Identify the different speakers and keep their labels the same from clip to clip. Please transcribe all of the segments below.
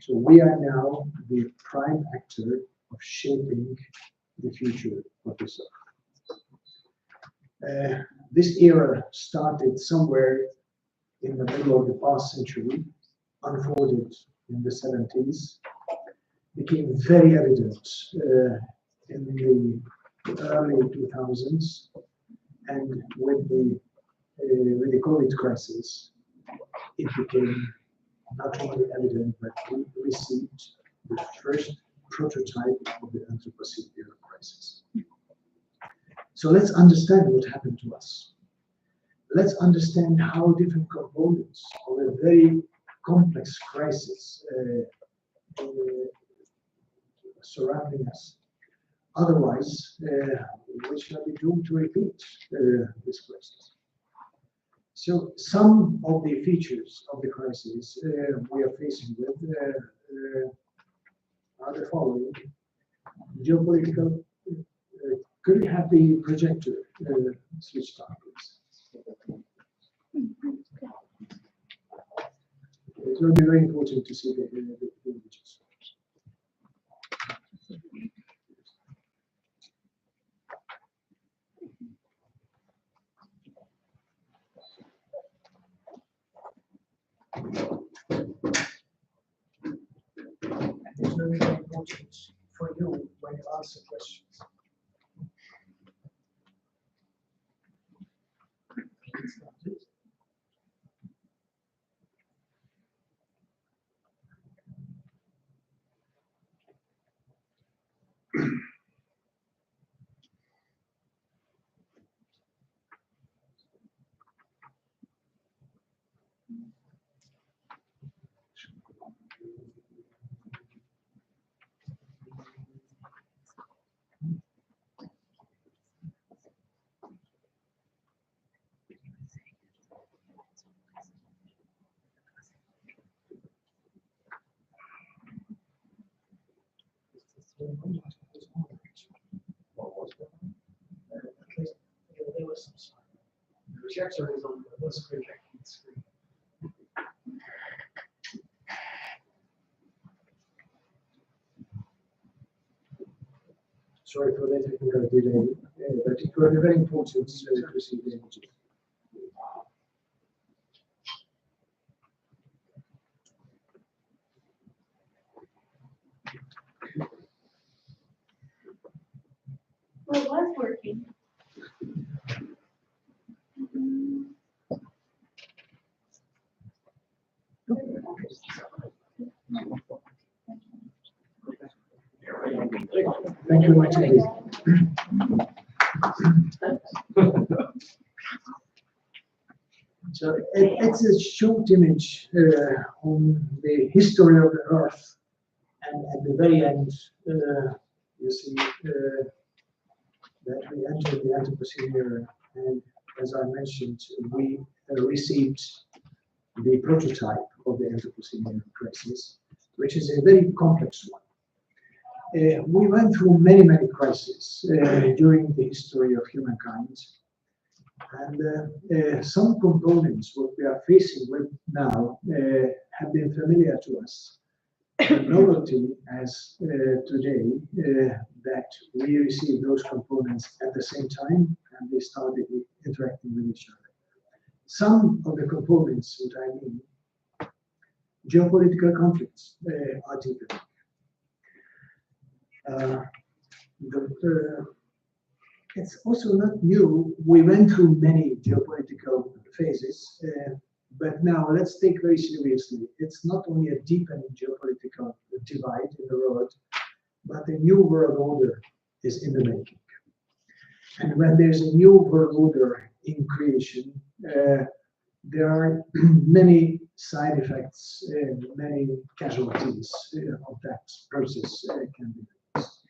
Speaker 1: So we are now the prime actor of shaping the future of this Earth. This era started somewhere in the middle of the past century, unfolded in the 70s, became very evident in the early 2000s, and with the COVID crisis, it became not only evident, but we received the first prototype of the Anthropocene era crisis. So let's understand what happened to us. Let's understand how different components of a very complex crisis surrounding us. Otherwise, we shall be doomed to repeat this crisis. So some of the features of the crisis we are facing with are the following. Geopolitical, could we have the projector switched on, please? It will be very important to see the images. It will be very important for you when you answer questions. There was some sign. The projector is on the projecting screen. Sorry for the technical delay, but it was very important to see the images.
Speaker 2: Well, it was working.
Speaker 1: Thank you very much indeed. So it's a short image on the history of the Earth, and at the very end, you see that we entered the Anthropocene era, and as I mentioned, we received the prototype of the Anthropocene era crisis, which is a very complex one. We went through many crises during the history of humankind, and some components what we are facing with now have been familiar to us. The novelty as today that we receive those components at the same time and they started interacting with each other. Some of the components, what I mean, geopolitical conflicts are deepening. It's also not new. We went through many geopolitical phases, but now let's take very seriously. It's not only a deepening geopolitical divide in the world, but a new world order is in the making. And when there's a new world order in creation, there are many side effects, many casualties of that process can be faced.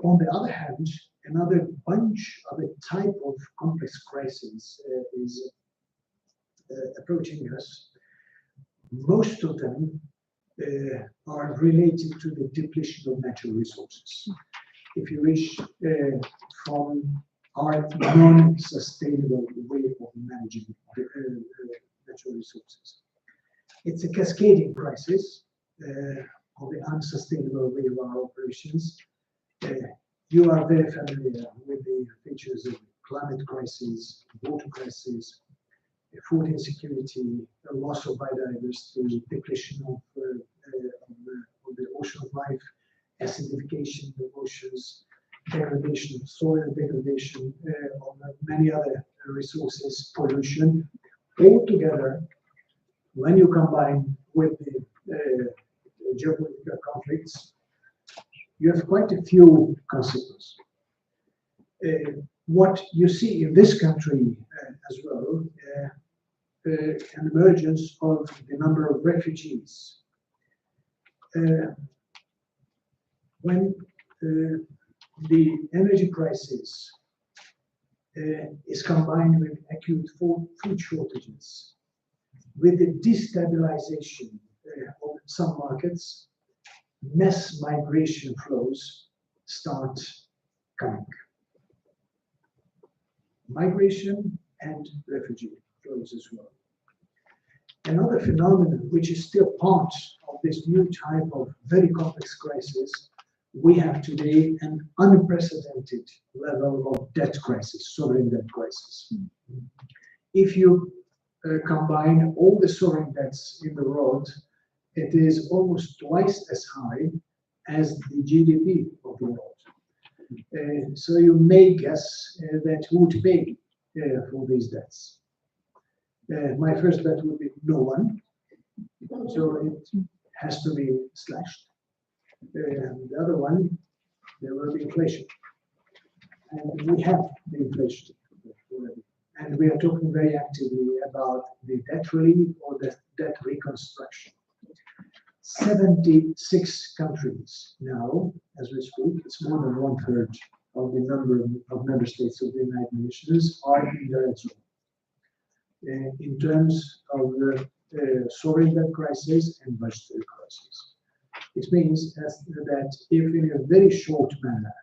Speaker 1: On the other hand, another bunch of a type of complex crisis is approaching us. Most of them are related to the depletion of natural resources. If you wish, from our non-sustainable way of managing natural resources. It's a cascading crisis. unsustainable way of our operations. You are very familiar with the features of climate crisis, water crisis, food insecurity, the loss of biodiversity, depletion of the ocean life, acidification of oceans, degradation of soil, degradation of many other resources, pollution. All together, when you combine with the geopolitical conflicts, you have quite a few consequences. What you see in this country as well, an emergence of the number of refugees. When the energy crisis is combined with acute food shortages, with the destabilization of some markets, mass migration flows start coming. Migration and refugee flows as well. Another phenomenon which is still part of this new type of very complex crisis, we have today an unprecedented level of debt crisis, sovereign debt crisis. If you combine all the sovereign debts in the world, it is almost twice as high as the GDP of the world. So you may guess that who would pay for these debts. My first bet would be no one, so it has to be slashed. The other one, there will be inflation, and we have the inflation already. And we are talking very actively about the debt relief or the debt reconstruction. 76 countries now, as we speak, it's more than 1/3 of the number of member states of the United Nations are in the red zone. In terms of the sovereign debt crisis and budgetary crisis. It means that if in a very short manner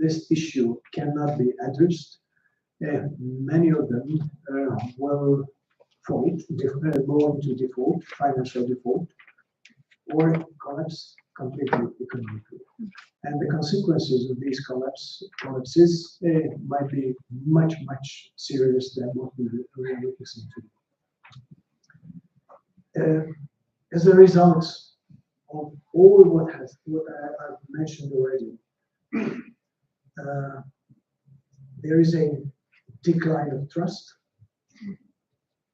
Speaker 1: this issue cannot be addressed, many of them will fall, go into default, financial default, or collapse completely economically. And the consequences of these collapses might be much, much serious than what we are witnessing today. As a result of all what I've mentioned already, there is a decline of trust,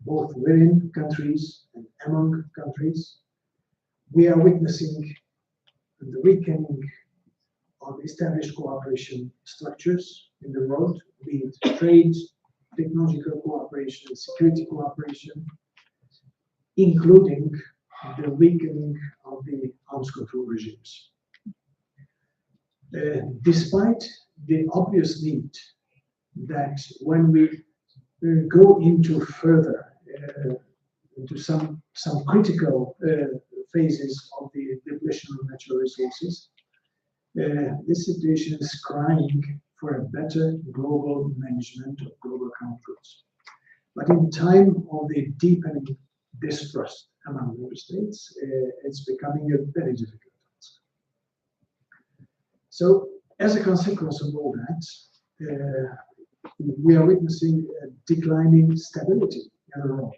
Speaker 1: both within countries and among countries. We are witnessing the weakening of established cooperation structures in the world, be it trade, technological cooperation, security cooperation, including the weakening of the arms control regimes. Despite the obvious need that when we go into further, into some critical phases of the depletion of natural resources, this situation is crying for a better global management of global conflicts. But in time of the deepening distrust among member states, it's becoming a very difficult task. So, as a consequence of all that, we are witnessing a declining stability in the world,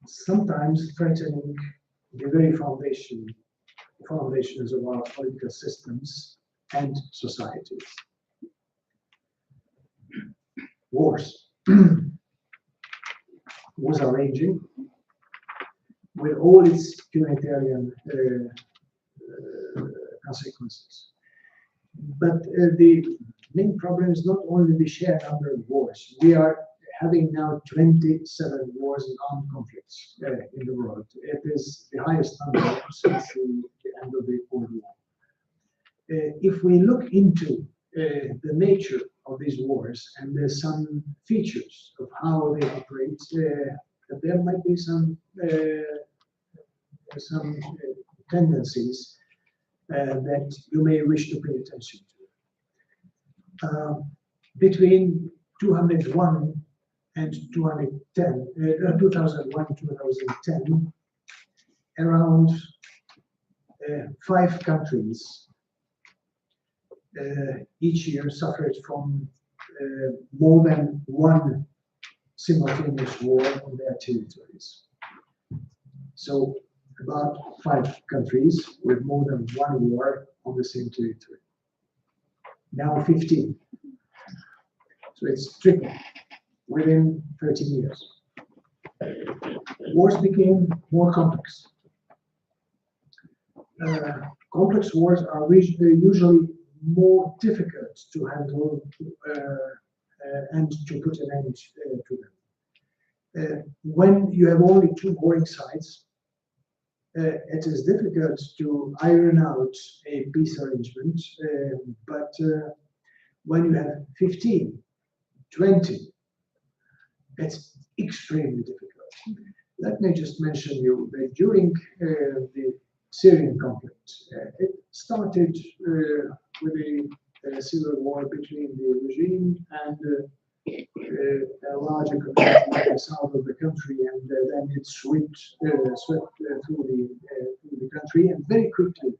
Speaker 1: sometimes threatening the very foundations of our political systems and societies. Wars. Wars are raging with all its humanitarian consequences. But the main problem is not only the sheer number of wars. We are having now 27 wars and armed conflicts in the world. It is the highest number since the end of the Cold War. If we look into the nature of these wars, and there's some features of how they operate, there might be some tendencies that you may wish to pay attention to. Between 2001 and 2010, around 5 countries each year suffered from more than one simultaneous war on their territories. So about 5 countries with more than one war on the same territory. Now 15. So it's triple within 13 years. Wars became more complex. Complex wars are usually more difficult to handle and to put an end to them. When you have only 2 warring sides, it is difficult to iron out a peace arrangement, but when you have 15, 20, it's extremely difficult. Let me just mention you that during the Syrian conflict, it started with a civil war between the regime and a larger community in the south of the country, and then it swept through the country, and very quickly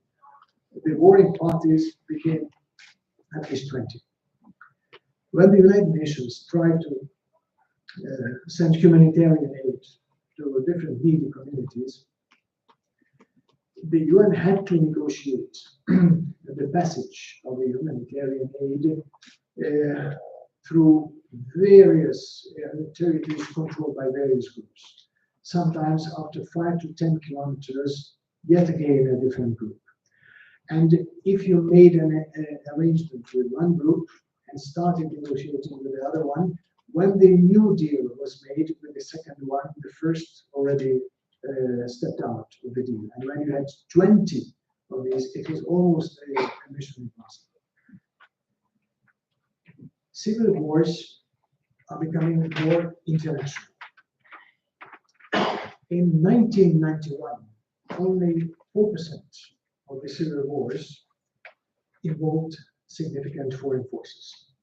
Speaker 1: the warring parties became at least 20. When the United Nations tried to send humanitarian aid to different needy communities, the UN had to negotiate the passage of the humanitarian aid through various territories controlled by various groups. Sometimes after 5 to 10 kilometers, yet again a different group. And if you made an arrangement with one group and started negotiating with the other one, when the new deal was made with the second one, the first already stepped out of the deal. And when you had 20 of these, it was almost a mission impossible. Civil wars are becoming more international. In 1991, only 4% of the civil wars involved significant foreign forces.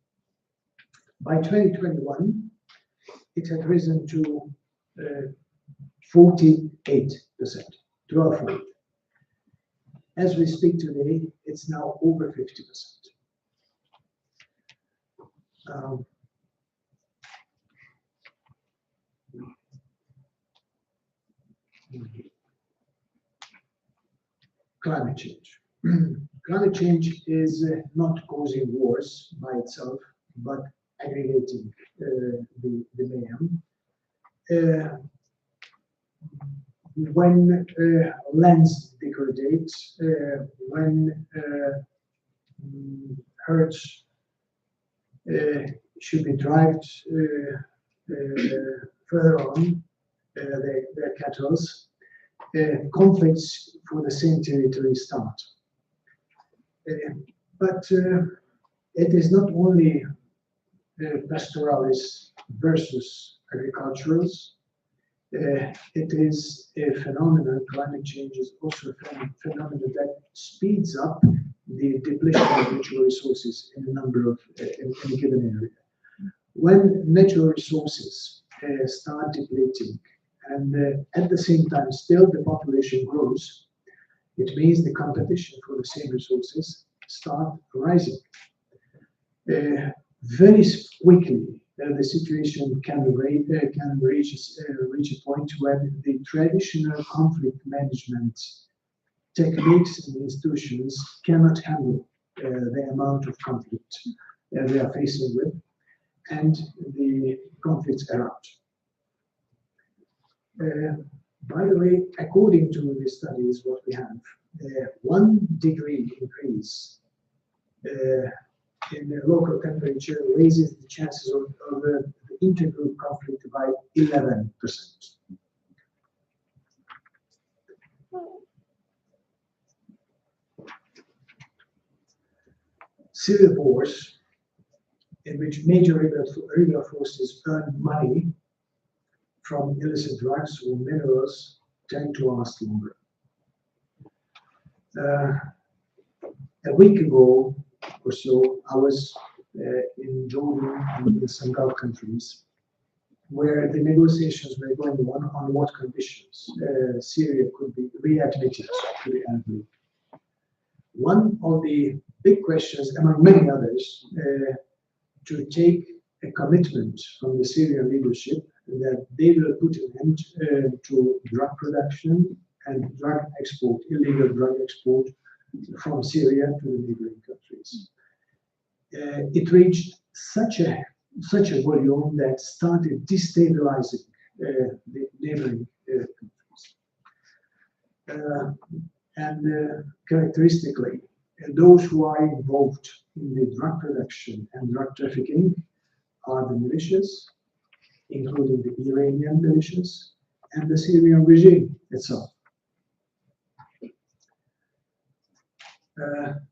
Speaker 1: By 2021, it had risen to 48%, 12-fold. As we speak today, it's now over 50%. Climate change. Climate change is not causing wars by itself, but aggregating the mayhem. When lands degrade, when herds should be driven further on their cattle, conflicts for the same territory start. But it is not only pastoralists versus agriculturals. It is a phenomenon, climate change is also a phenomenon that speeds up the depletion of natural resources in a number of, in a given area. When natural resources start depleting and at the same time still the population grows, it means the competition for the same resources start rising. Very quickly, the situation can reach a point when the traditional conflict management techniques and institutions cannot handle the amount of conflict they are facing with, and the conflicts erupt. By the way, according to the studies, what we have, 1 degree increase in the local temperature raises the chances of the intergroup conflict by 11%. Civil wars, in which major river forces earn money from illicit drugs or minerals, tend to last longer. A week ago or so, I was in Jordan and in some Gulf countries, where the negotiations were going on what conditions Syria could be readmitted to the Arab League. One of the big questions, among many others, to take a commitment from the Syrian leadership that they will put an end to drug production and drug export, illegal drug export from Syria to the neighboring countries. It reached such a volume that started destabilizing the neighboring countries. Characteristically, those who are involved in the drug production and drug trafficking are the militias, including the Iranian militias and the Syrian regime itself.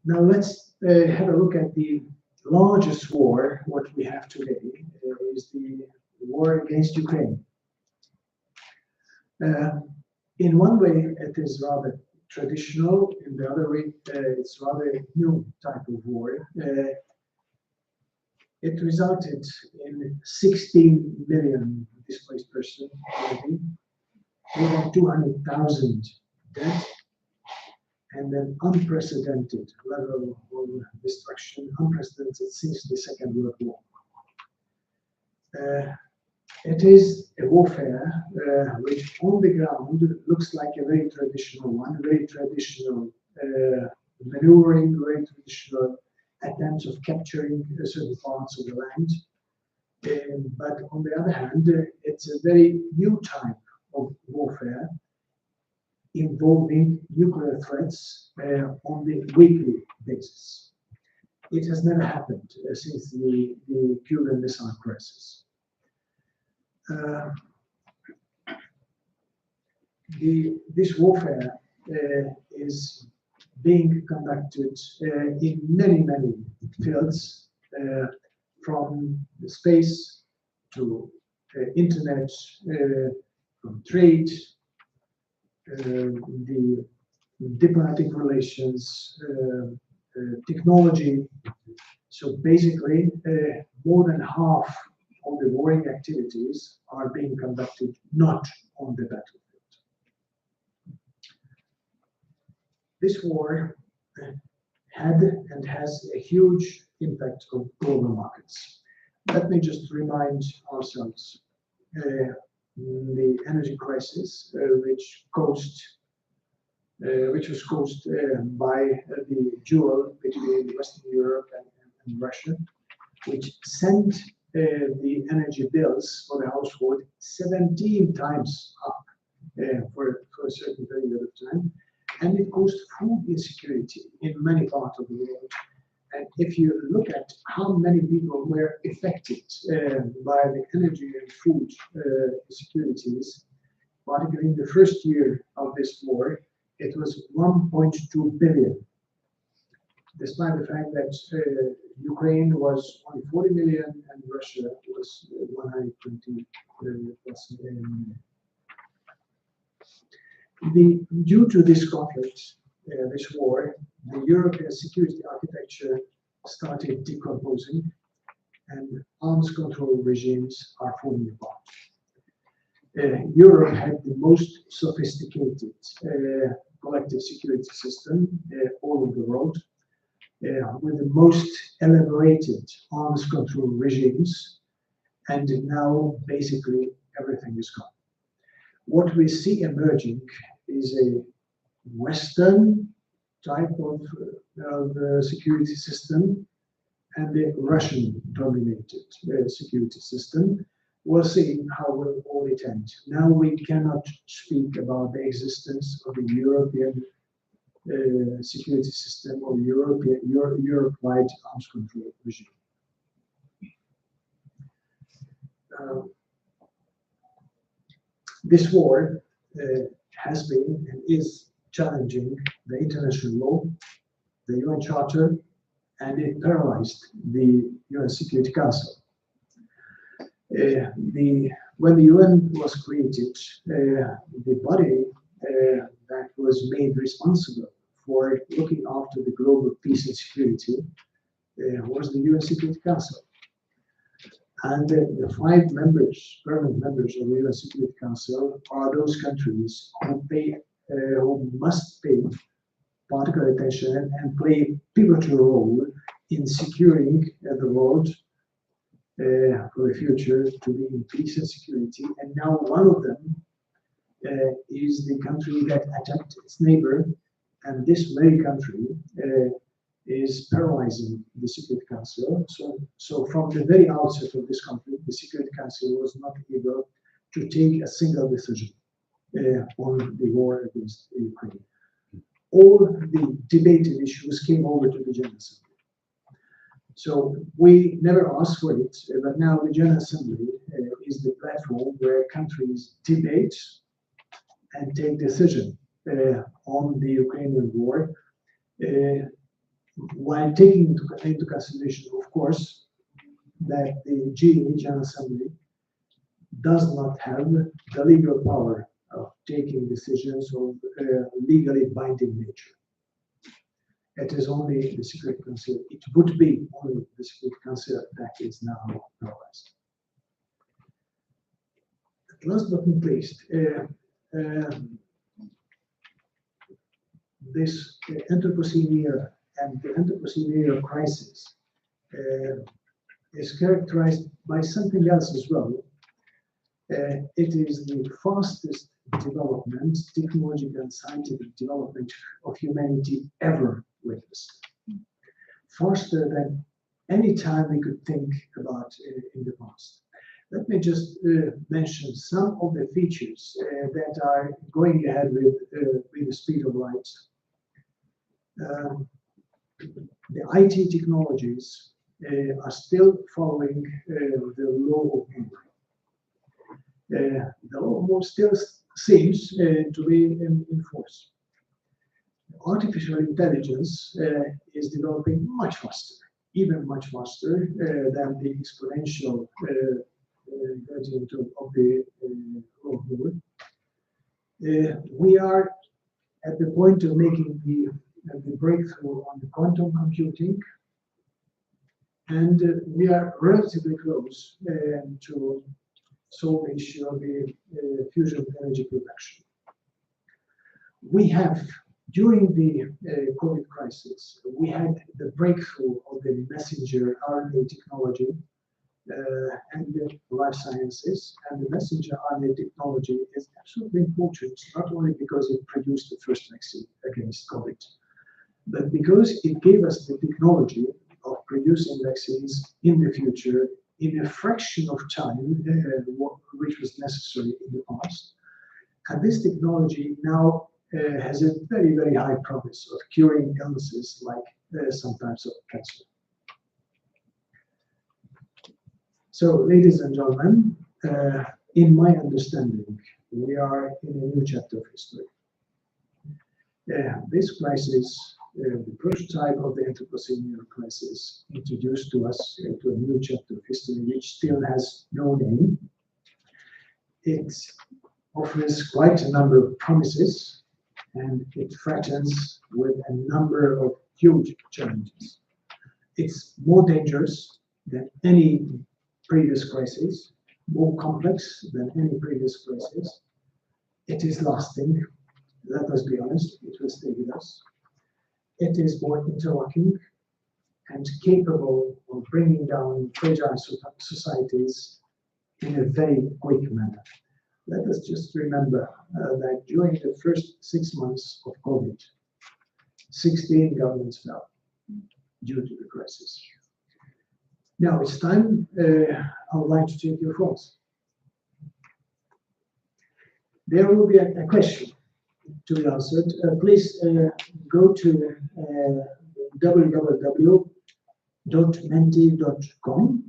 Speaker 1: Now let's have a look at the largest war, what we have today, is the war against Ukraine. In one way, it is rather traditional. In the other way, it's rather a new type of war. It resulted in 16 million displaced persons, more than 200,000 dead, and an unprecedented level of destruction, unprecedented since the Second World War. It is a warfare which on the ground looks like a very traditional one, very traditional maneuvering, very traditional attempts of capturing certain parts of the land. But on the other hand, it's a very new type of warfare involving nuclear threats on the weekly basis. It has never happened since the Cuban Missile Crisis. This warfare is being conducted in many fields, from space to internet, from trade, the diplomatic relations, technology. So basically, more than half of the warring activities are being conducted not on the battlefield. This war had and has a huge impact on global markets. Let me just remind ourselves the energy crisis, which was caused by the duel between Western Europe and Russia, which sent the energy bills for the household 17 times up for a certain period of time, and it caused food insecurity in many parts of the world. And if you look at how many people were affected by the energy and food insecurities, particularly in the first year of this war, it was 1.2 billion. Despite the fact that Ukraine was only 40 million and Russia was 120 plus million. Due to this conflict, this war, the European security architecture started decomposing and arms control regimes are falling apart. Europe had the most sophisticated collective security system all over the world, with the most elaborated arms control regimes, and now basically everything is gone. What we see emerging is a Western type of security system and the Russian-dominated security system. We'll see how will all it end. Now we cannot speak about the existence of the European security system or Europe-wide arms control regime. This war has been and is challenging the international law, the UN Charter, and it paralyzed the UN Security Council. When the UN was created, the body that was made responsible for looking after the global peace and security was the UN Security Council. And the five members, permanent members of the UN Security Council, are those countries who must pay particular attention and play a pivotal role in securing the world for the future to be in peace and security. And now one of them is the country that attacked its neighbor, and this very country is paralyzing the Security Council. So from the very outset of this conflict, the Security Council was not able to take a single decision on the war against Ukraine. All the debated issues came over to the General Assembly. So we never asked for it, but now the General Assembly is the platform where countries debate and take decision on the Ukrainian war, while taking into consideration, of course, that the GA, General Assembly, does not have the legal power of taking decisions of legally binding nature. It is only the Security Council, it would be only the Security Council that is now paralyzed. Last but not least, this Anthropocene era and the Anthropocene era crisis is characterized by something else as well. It is the fastest development, technological and scientific development of humanity ever witnessed. Faster than any time we could think about in the past. Let me just mention some of the features that are going ahead with the speed of light. The IT technologies are still following the law of Moore. The law of Moore still seems to be in force. Artificial intelligence is developing much faster, even much faster than the exponential gradient of the law of Moore. We are at the point of making the breakthrough on the quantum computing, and we are relatively close to solve the issue of the fusion energy production. We have, during the COVID crisis, we had the breakthrough of the messenger RNA technology and the life sciences, and the messenger RNA technology is absolutely important, not only because it produced the first vaccine against COVID, but because it gave us the technology of producing vaccines in the future in a fraction of time, which was necessary in the past. And this technology now has a very, very high promise of curing illnesses like some types of cancer. So, ladies and gentlemen, in my understanding, we are in a new chapter of history. This crisis, the prototype of the Anthropocene crisis, introduced to us to a new chapter of history, which still has no name. It offers quite a number of promises, and it threatens with a number of huge challenges. It's more dangerous than any previous crisis, more complex than any previous crisis. It is lasting. Let us be honest, it will stay with us. It is more interlocking and capable of bringing down fragile societies in a very quick manner. Let us just remember that during the first 6 months of COVID, 16 governments fell due to the crisis. Now it's time, I would like to take your phones. There will be a question to be answered. Please go to www.menti.com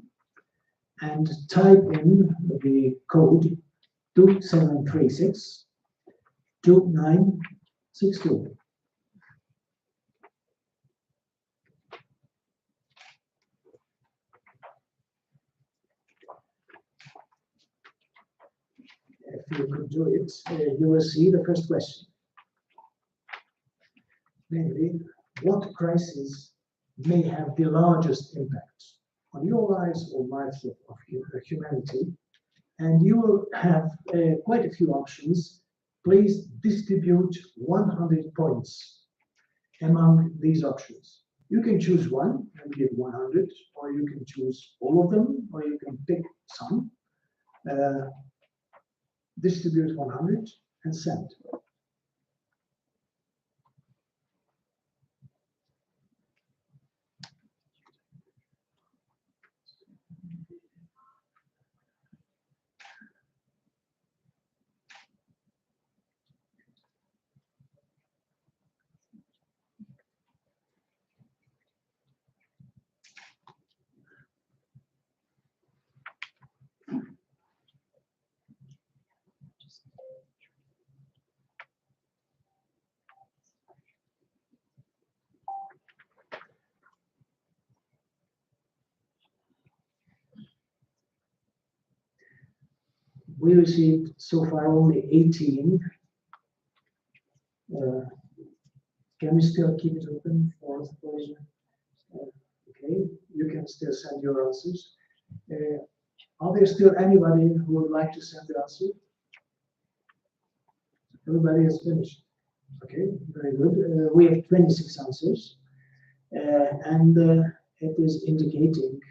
Speaker 1: and type in the code 2736 2962. If you could do it, you will see the first question. Namely, what crisis may have the largest impact on your lives or lives of humanity, and you will have quite a few options. Please distribute 100 points among these options. You can choose one and give 100, or you can choose all of them, or you can pick some, distribute 100 and send. We received so far only 18. Can we still keep it open for okay, you can still send your answers. Are there still anybody who would like to send the answer? Everybody has finished. Okay, very good. We have 26 answers, and it is indicating.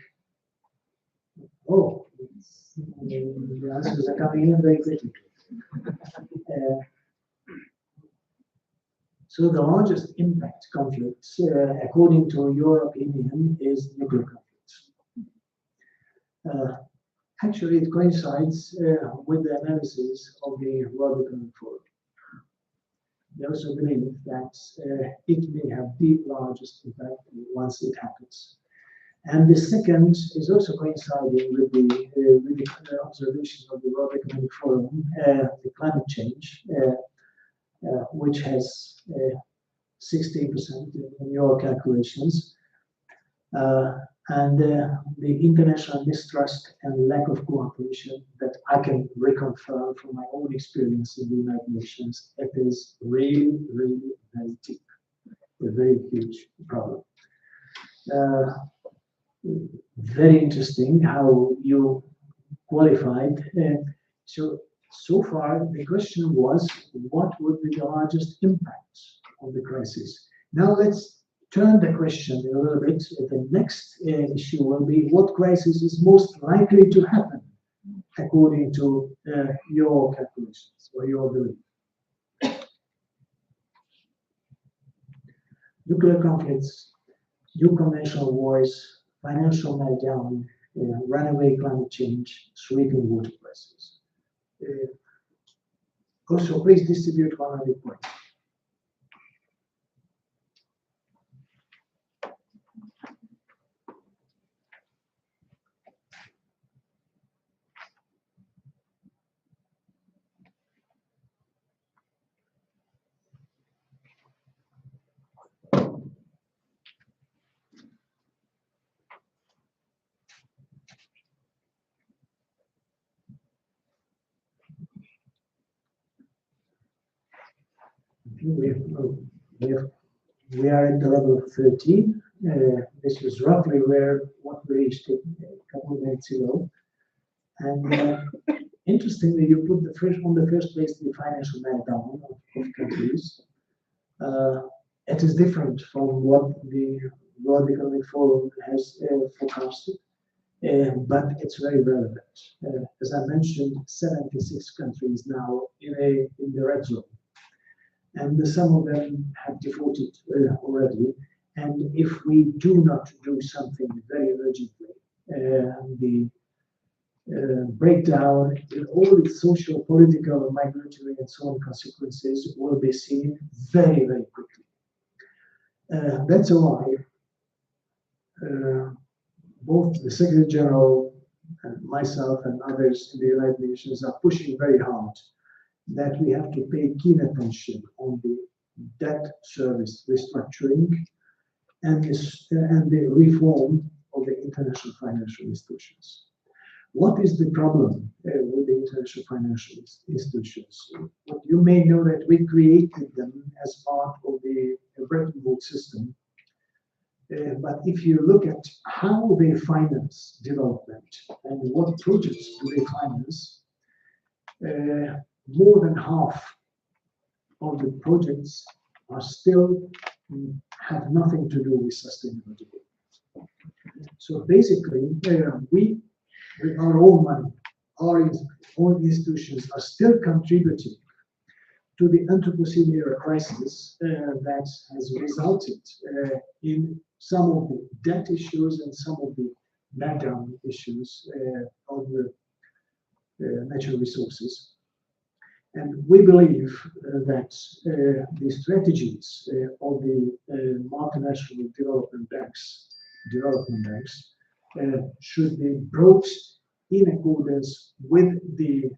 Speaker 1: Oh, the answers are coming in very quickly. So the largest impact conflict, according to your opinion, is nuclear conflicts. Actually, it coincides with the analysis of the World Economic Forum. They also believe that it may have the largest impact once it happens. And the second is also coinciding with the observations of the World Economic Forum, the climate change, which has 16% in your calculations, and the international mistrust and lack of cooperation that I can reconfirm from my own experience in the United Nations. It is really, really very deep, a very huge problem. Very interesting how you qualified. So far, the question was, what would be the largest impact of the crisis? Now let's turn the question a little bit. The next issue will be, what crisis is most likely to happen according to your calculations or your belief? Nuclear conflicts, new conventional wars, financial meltdown, runaway climate change, sweeping water crisis. Also, please distribute 100 points. We are at the level of 13. This was roughly what we reached a couple of minutes ago. And interestingly, you put on the first place the financial meltdown of countries. It is different from what the World Economic Forum has forecasted, but it's very relevant. As I mentioned, 76 countries now in the red zone. And some of them have defaulted already. And if we do not do something very urgently, the breakdown in all its social, political, migratory, and so on consequences will be seen very, very quickly. That's why both the Secretary General and myself and others in the United Nations are pushing very hard that we have to pay keen attention on the debt service restructuring and the reform of the international financial institutions. What is the problem with the international financial institutions? You may know that we created them as part of the Bretton Woods system But if you look at how they finance development and what projects do they finance, more than half of the projects are still have nothing to do with sustainability. So basically, we, with our own money, our own institutions are still contributing to the Anthropocene crisis that has resulted in some of the debt issues and some of the letdown issues of the natural resources. And we believe that the strategies of the multinational development banks should be brought in accordance with the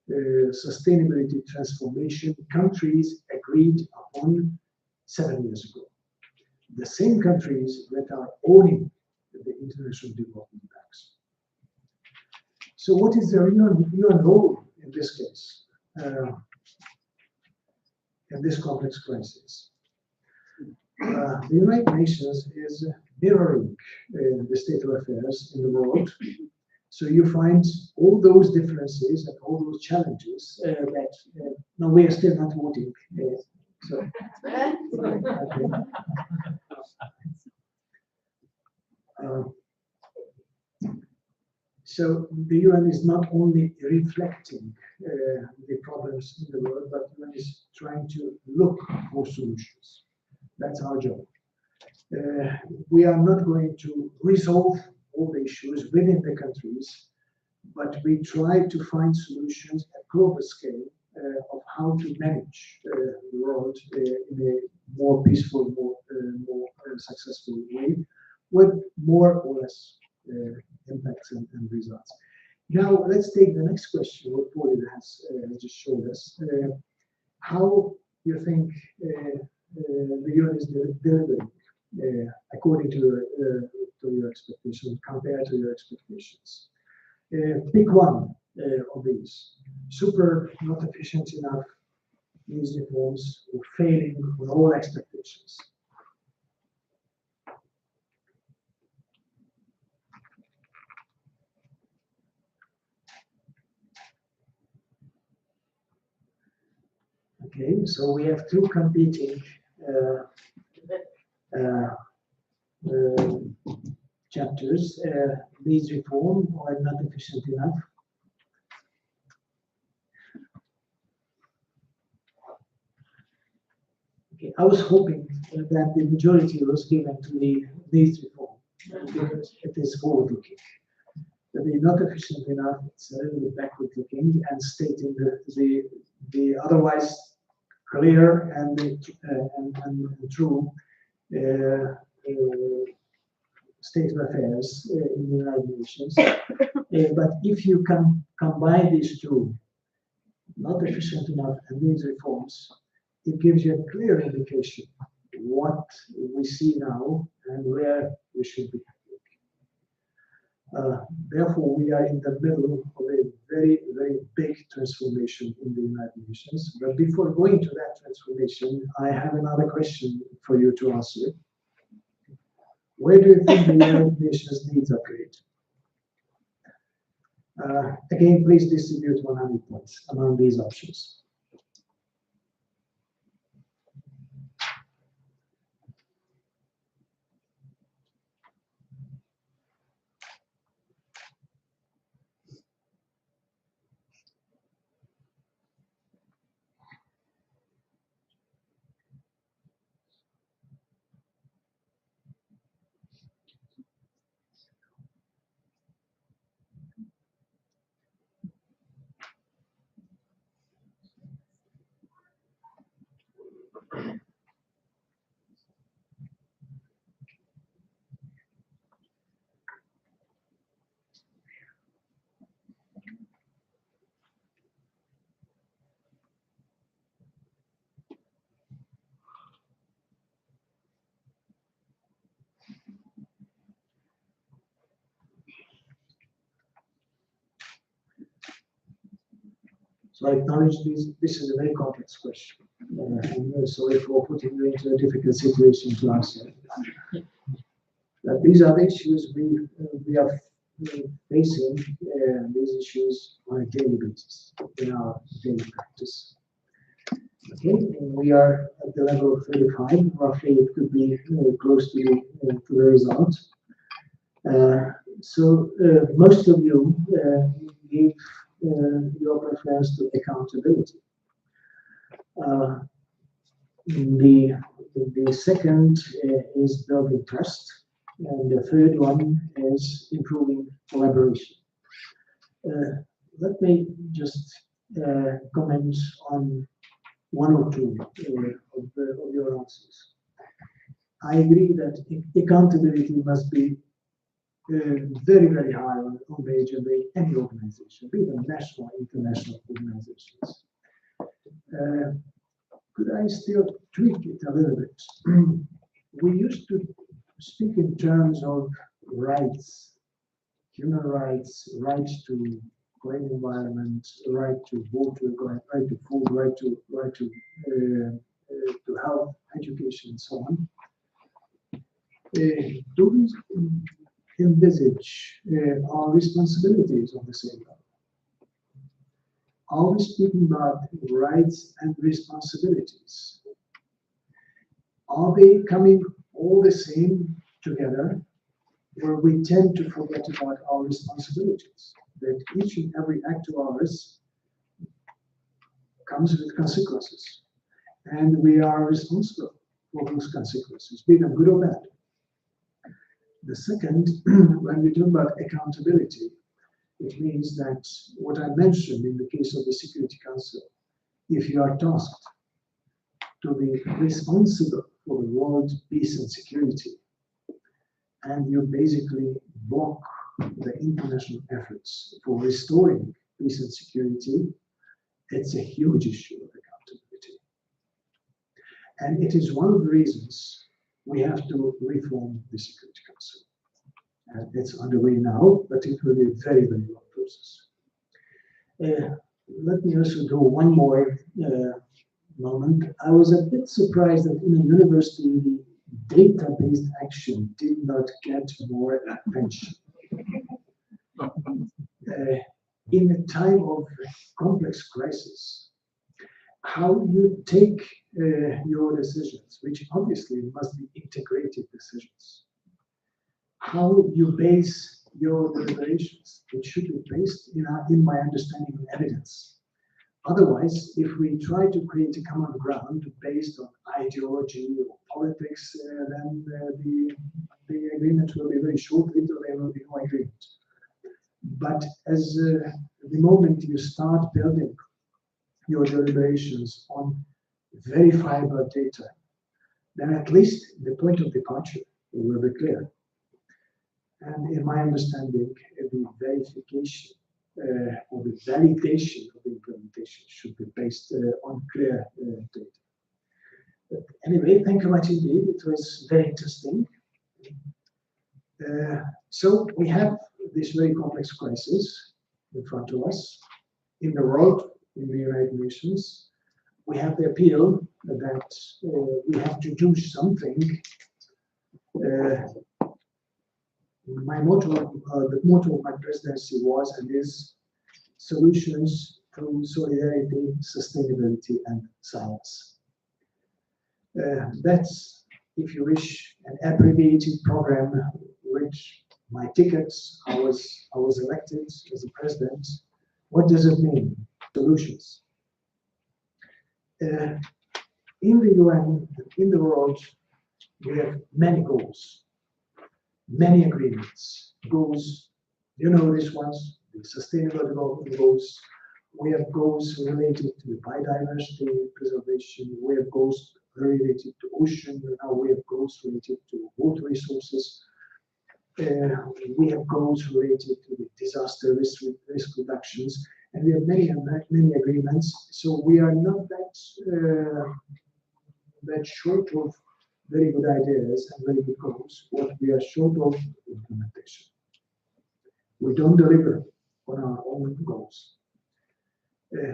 Speaker 1: sustainability transformation countries agreed upon 7 years ago. The same countries that are owning the international development banks. So what is the UN role in this case, in this complex crisis? The United Nations is mirroring the state of affairs in the world. So you find all those differences and all those challenges that no, we are still not voting. So, okay. So the UN is not only reflecting the problems in the world, but UN is trying to look for solutions. That's our job. We are not going to resolve all the issues within the countries, but we try to find solutions at global scale of how to manage the world in a more peaceful, more successful way, with more or less impacts and results. Now, let's take the next question, what Paul has just showed us. How you think the UN is delivering according to your expectations, compared to your expectations? Pick one of these. Super, not efficient enough, these reforms, or failing on all expectations. Okay, so we have two competing chapters. These reform are not efficient enough. Okay, I was hoping that the majority was given to these reform because it is forward-looking. That they're not efficient enough, it's a little bit backward-looking and stating the otherwise clear and true state of affairs in the United Nations. But if you can combine these two, not efficient enough, and these reforms, it gives you a clear indication what we see now and where we should be. Therefore, we are in the middle of a very, very big transformation in the United Nations. But before going to that transformation, I have another question for you to answer. Where do you think the United Nations needs upgrade? Again, please distribute 100 points among these options. So I acknowledge this is a very complex question. I'm sorry for putting you into a difficult situation to answer. But these are the issues we are facing these issues on a daily basis in our daily practice. Okay, and we are at the level of 35. Roughly, it could be close to the result. Most of you gave your preference to accountability. The second is building trust, and the third one is improving collaboration. Let me just comment on one or two of your answers. I agree that accountability must be very, very high on the agenda in any organization, be it national or international organizations. Could I still tweak it a little bit? We used to speak in terms of rights, human rights, right to clean environment, right to water, right to food, right to health, education, and so on. Do we envisage our responsibilities on the same level? Are we speaking about rights and responsibilities? Are they coming all the same together, where we tend to forget about our responsibilities? That each and every act of ours comes with consequences, and we are responsible for those consequences, be them good or bad. The second, when we talk about accountability, it means that what I mentioned in the case of the Security Council, if you are tasked to be responsible for the world's peace and security, and you basically block the international efforts for restoring peace and security, it's a huge issue of accountability. And it is one of the reasons we have to reform the Security Council. And it's underway now, but it will be a very, very long process. Let me also do one more moment. I was a bit surprised that in a university, the data-based action did not get more attention. In a time of complex crisis, how you take your decisions, which obviously must be integrated decisions, how you base your deliberations, which should be based, in my understanding, on evidence. Otherwise, if we try to create a common ground based on ideology or politics, then the agreement will be very short-lived, or there will be no agreement. But as the moment you start building your deliberations on verifiable data, then at least the point of departure will be clear. And in my understanding, the verification or the validation of the implementation should be based on clear data. But anyway, thank you much indeed. It was very interesting. So we have this very complex crisis in front of us in the world, in the United Nations. We have the appeal that we have to do something. My motto, the motto of my presidency was and is solutions through solidarity, sustainability, and science. That's, if you wish, an abbreviated program which my tickets, I was elected as a president. What does it mean? Solutions. In the UN, in the world, we have many goals, many agreements. Goals, you know these ones, the sustainable development goals. We have goals related to biodiversity preservation. We have goals related to ocean. Now we have goals related to water resources. We have goals related to the disaster risk reductions, and we have many agreements. So we are not that short of very good ideas and very good goals. What we are short of implementation. We don't deliver on our own goals.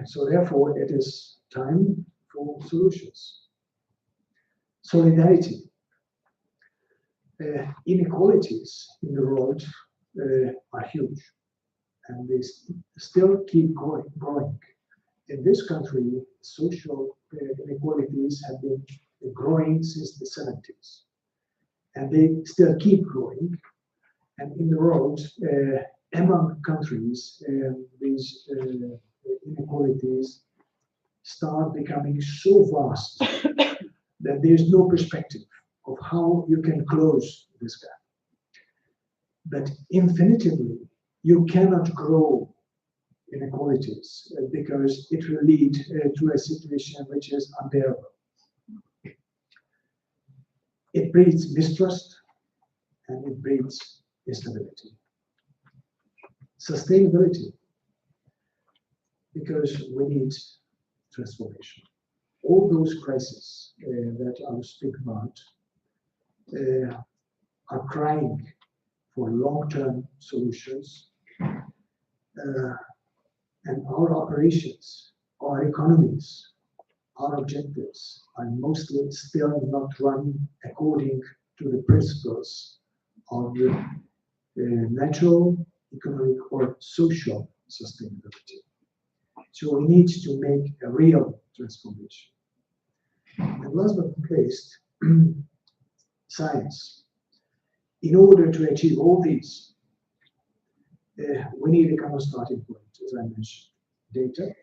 Speaker 1: So therefore, it is time for solutions. Solidarity. inequalities in the world are huge, and they still keep growing. In this country, social inequalities have been growing since the 70s, and they still keep growing. And in the world, among countries, these inequalities start becoming so vast that there's no perspective of how you can close this gap. But infinitively, you cannot grow inequalities because it will lead to a situation which is unbearable. It breeds mistrust and it breeds instability. Sustainability, because we need transformation. All those crises that I will speak about are crying for long-term solutions, and our operations, our economies, our objectives are mostly still not run according to the principles of natural, economic, or social sustainability. So we need to make a real transformation. And last but not least, science. In order to achieve all these, we need a common starting point, as I mentioned, data,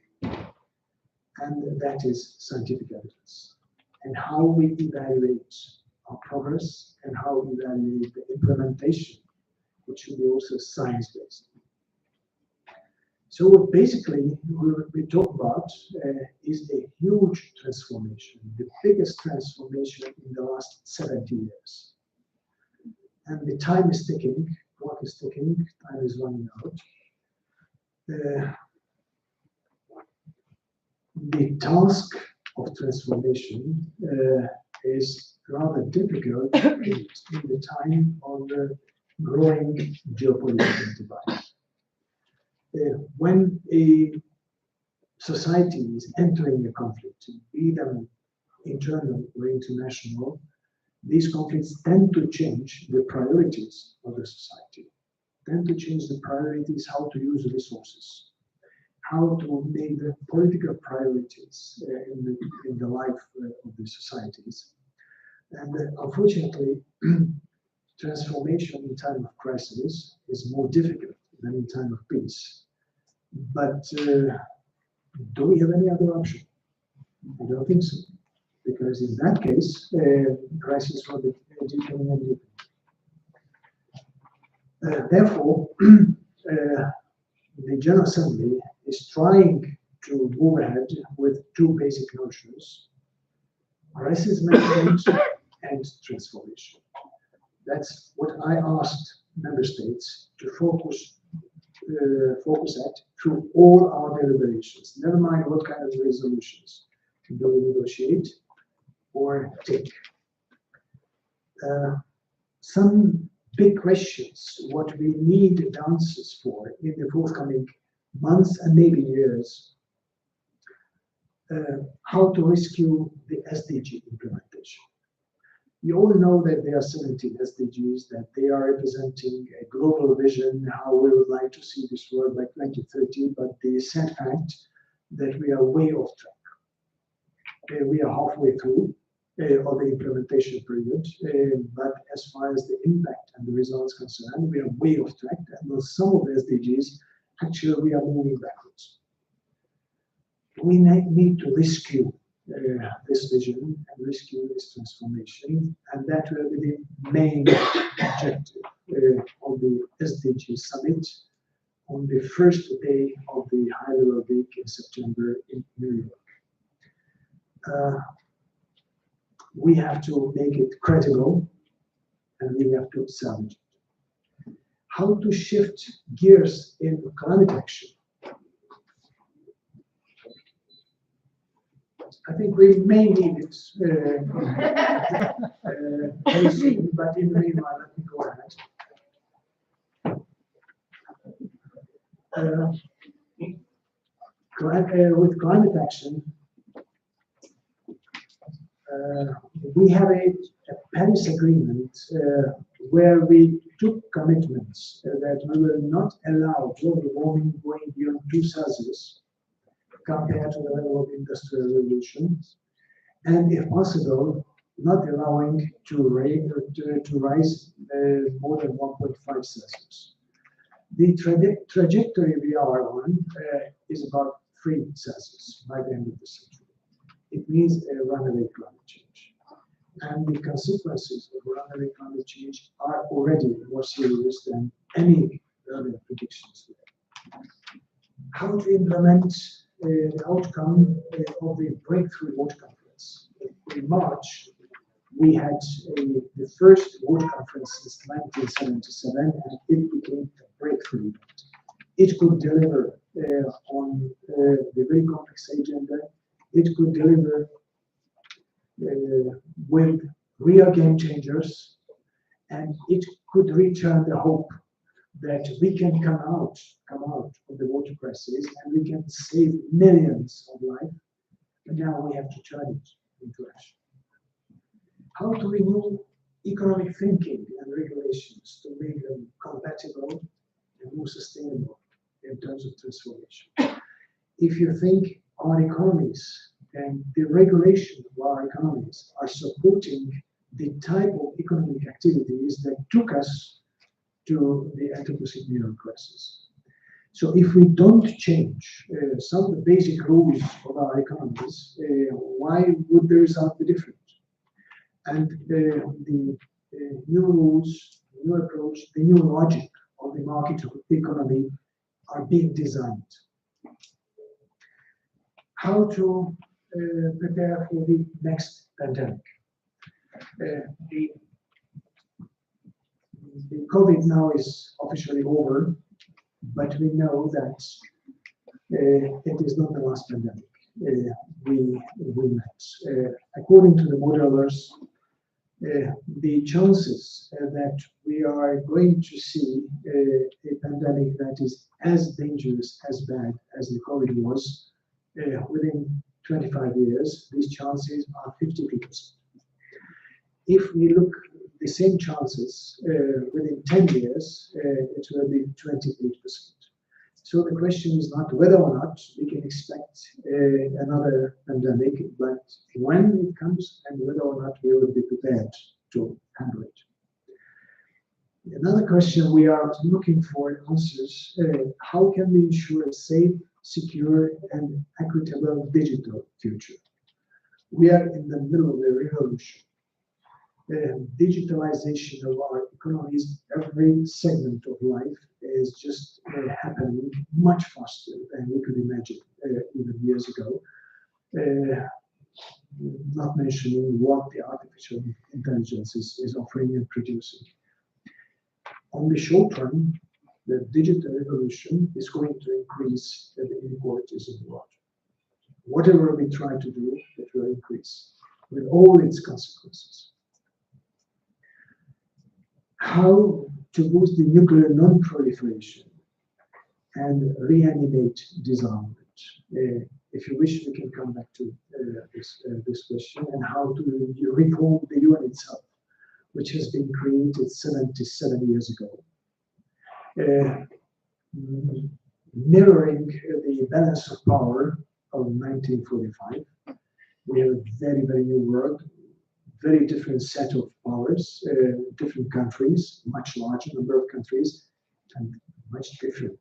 Speaker 1: and that is scientific evidence, and how we evaluate our progress and how we evaluate the implementation, which should be also science-based. So basically, what we talk about is a huge transformation, the biggest transformation in the last 70 years. And the time is ticking, clock is ticking, time is running out. The task of transformation is rather difficult in the time of the growing geopolitical divide. When a society is entering a conflict, be them internal or international, these conflicts tend to change the priorities of the society, tend to change the priorities, how to use resources, how to make the political priorities in the life of the societies. And unfortunately, transformation in time of crisis is more difficult than in time of peace. But do we have any other option? I don't think so. Because in that case, crisis will be deepening and deepening. Therefore, the General Assembly is trying to move ahead with two basic notions: crisis management and transformation. That's what I asked member states to focus at through all our deliberations. Never mind what kind of resolutions do we negotiate or take. Some big questions, what we need answers for in the forthcoming months and maybe years. How to rescue the SDG implementation. You all know that there are 17 SDGs, that they are representing a global vision, how we would like to see this world by 2030, but the sad fact that we are way off track. We are halfway through of the implementation period, but as far as the impact and the results concerned, we are way off track, and on some of the SDGs, actually we are moving backwards. We need to rescue this vision and rescue this transformation, and that will be the main objective of the SDG summit on the first day of the high-level week in September in New York. We have to make it credible, and we have to salvage it. How to shift gears in climate action? I think we may need it very soon, but in the meanwhile, let me go ahead. With climate action, we have a Paris Agreement where we took commitments that we will not allow global warming going beyond 2 Celsius compared to the level of industrial revolution, and if possible, not allowing to rise more than 1.5 Celsius. The trajectory we are on is about 3 Celsius by the end of the century. It means a runaway climate change. And the consequences of runaway climate change are already more serious than any earlier predictions were. How to implement the outcome of the Breakthrough Water Conference. In March, we had the first water conference since 1977, and it became a breakthrough event. It could deliver on the very complex agenda. It could deliver with real game changers, and it could return the hope that we can come out of the water crisis and we can save millions of lives. But now we have to turn it into action. How to renew economic thinking and regulations to make them compatible and more sustainable in terms of transformation. If you think our economies and the regulation of our economies are supporting the type of economic activities that took us to the Anthropocene era crisis. So if we don't change some of the basic rules of our economies, why would the result be different? And the new rules, the new approach, the new logic of the market economy are being designed. How to prepare for the next pandemic. The COVID now is officially over, but we know that it is not the last pandemic we met. According to the modelers, the chances that we are going to see a pandemic that is as dangerous, as bad as the COVID was within 25 years, these chances are 52%. If we look the same chances within 10 years, it will be 28%. So the question is not whether or not we can expect another pandemic, but when it comes and whether or not we will be prepared to handle it. Another question we are looking for answers, how can we ensure a safe, secure, and equitable digital future? We are in the middle of a revolution. Digitalization of our economies, every segment of life is just happening much faster than we could imagine even years ago. Not mentioning what the artificial intelligence is offering and producing. On the short term, the digital revolution is going to increase the inequalities in the world. Whatever we try to do, it will increase with all its consequences. How to boost the nuclear non-proliferation and reanimate disarmament. If you wish, we can come back to this question, and how to reform the UN itself, which has been created 77 years ago. Mirroring the balance of power of 1945, we have a very, very new world, very different set of powers, different countries, much larger number of countries, and much different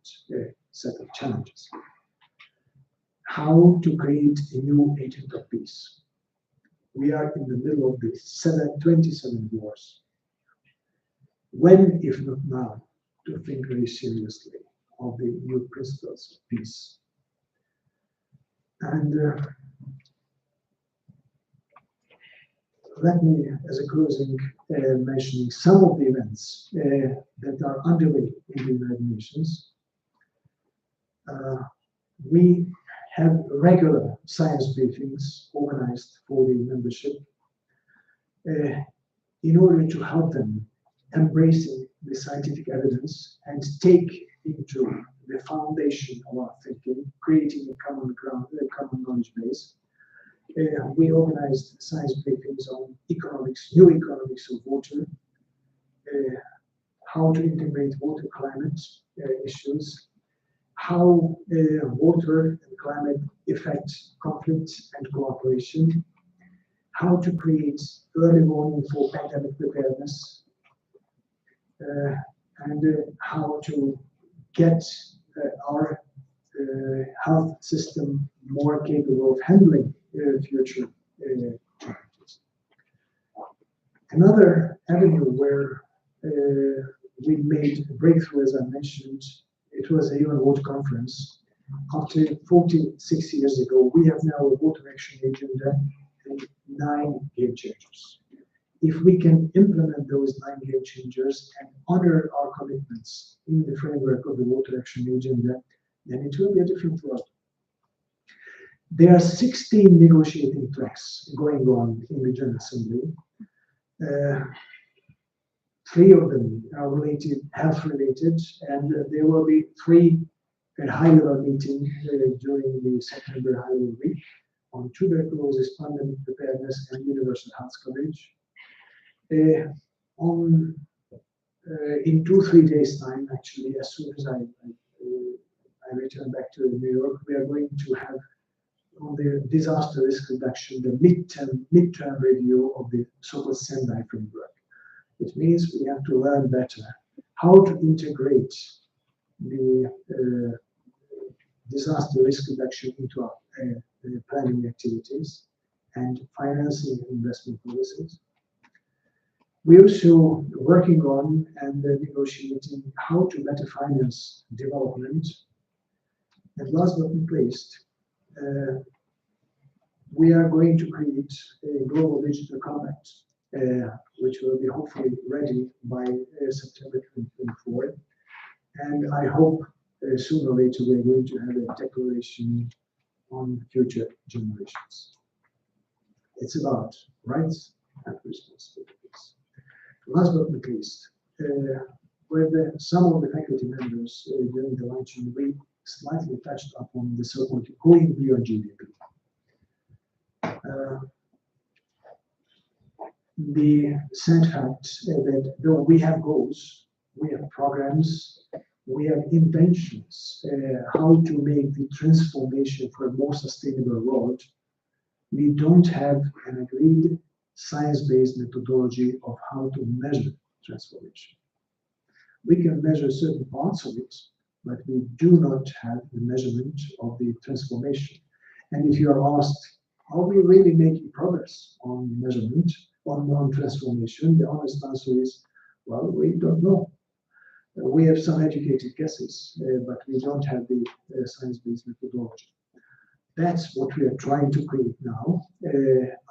Speaker 1: set of challenges. How to create a new agent of peace. We are in the middle of the 27 wars. When, if not now, to think very seriously of the new principles of peace. And let me, as a closing, mentioning some of the events that are underway in the United Nations. We have regular science briefings organized for the membership in order to help them embracing the scientific evidence and take into the foundation of our thinking, creating a common ground, a common knowledge base. We organized science briefings on economics, new economics of water, how to integrate water climate issues, how water and climate affect conflict and cooperation, how to create early warning for pandemic preparedness, and how to get our health system more capable of handling future challenges. Another avenue where we made a breakthrough, as I mentioned, it was a UN Water Conference. After 46 years ago, we have now a water action agenda and 9 game changers. If we can implement those 9 game changers and honor our commitments in the framework of the water action agenda, then it will be a different world. There are 16 negotiating tracks going on in the General Assembly. 3 of them are related, health related, and there will be 3 high-level meetings during the September high-level week on tuberculosis, pandemic preparedness, and universal health coverage. In 2-3 days' time, actually, as soon as I return back to New York, we are going to have on the disaster risk reduction, the midterm review of the so-called Sendai framework. It means we have to learn better how to integrate the disaster risk reduction into our planning activities and financing and investment policies. We're also working on and negotiating how to better finance development. And last but not least, we are going to create a global digital compact, which will be hopefully ready by September 2024. And I hope sooner or later we're going to have a declaration on future generations. It's about rights and responsibilities. Last but not least, with some of the faculty members during the luncheon, we slightly touched upon the so-called going beyond GDP. The sad fact that though we have goals, we have programs, we have intentions how to make the transformation for a more sustainable world, we don't have an agreed science-based methodology of how to measure transformation. We can measure certain parts of it, but we do not have the measurement of the transformation. And if you are asked, are we really making progress on measurement, on transformation? The honest answer is, well, we don't know. We have some educated guesses, but we don't have the science-based methodology. That's what we are trying to create now.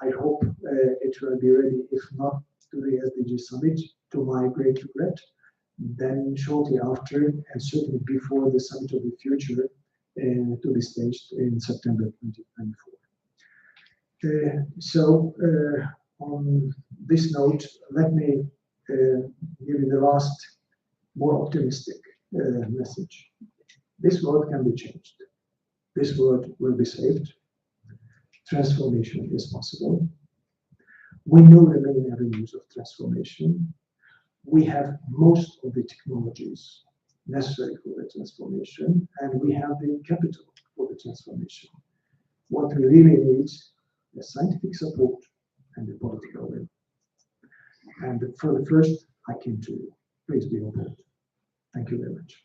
Speaker 1: I hope it will be ready, if not to the SDG Summit, to my great regret, then shortly after, and certainly before the Summit of the Future to be staged in September 2024. So on this note, let me give you the last, more optimistic message. This world can be changed. This world will be saved. Transformation is possible. We know the main avenues of transformation. We have most of the technologies necessary for the transformation, and we have the capital for the transformation. What we really need is scientific support and the political will. And for the first, I came to you. Please be open. Thank you very much.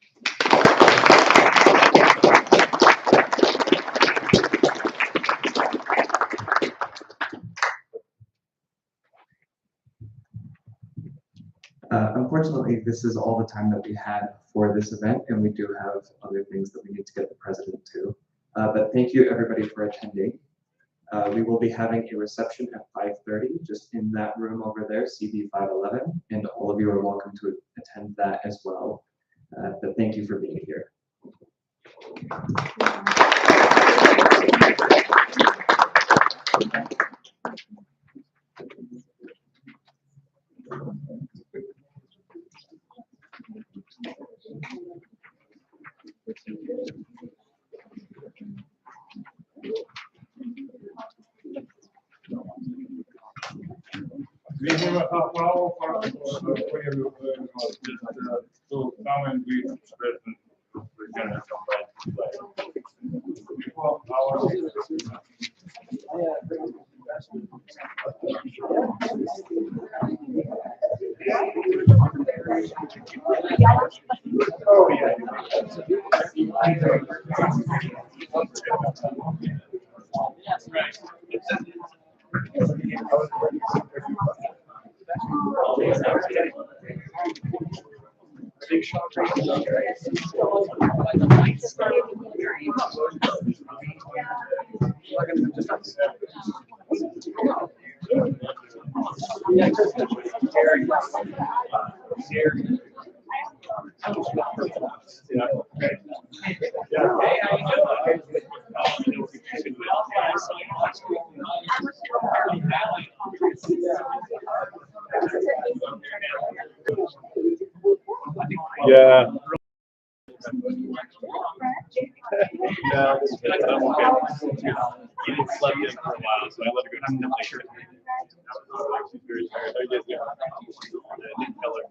Speaker 3: Unfortunately, this is all the time that we had for this event, and we do have other things that we need to get the president to. But thank you, everybody, for attending. We will be having a reception at 5:30, just in that room over there, CB 511, and all of you are welcome to attend that as well. But thank you for being here.
Speaker 4: We have a half hour for to come and be present. We can come back. Before our oh yeah. Right. Big shot. Yeah. Yeah, I'm okay. He didn't sleep in for a while, so I let her go down to sleep. She's very tired. I didn't tell her.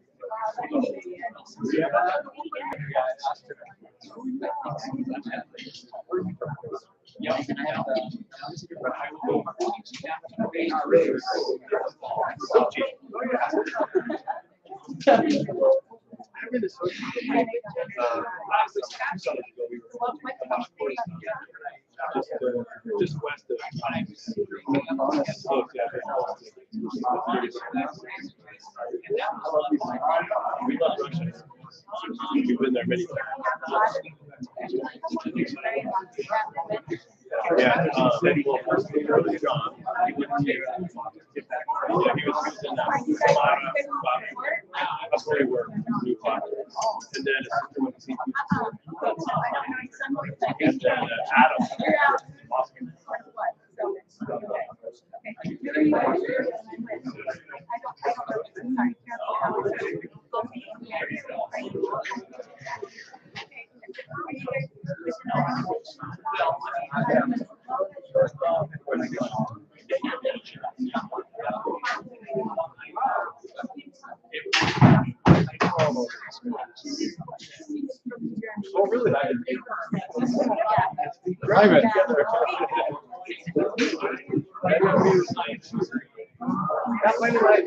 Speaker 4: Just west of we love Russia. We've been there many times. Yeah, well, first early on, he wouldn't take it. Yeah, he was in that's where he worked, and then assistant with CP. And then Adam. Oh, really? Private. That might be right.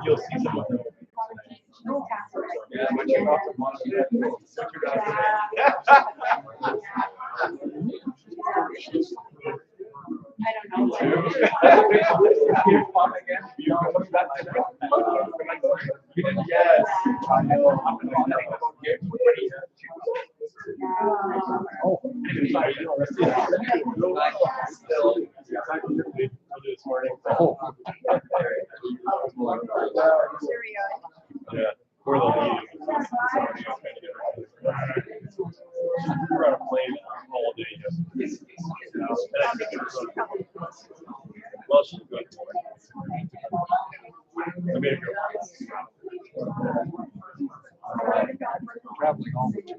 Speaker 4: You'll see someone.
Speaker 2: I don't know.
Speaker 4: Yes. Yeah, we're the lead. played all day yesterday. And I think it was well, she's good. I made her go.
Speaker 5: Traveling home with 2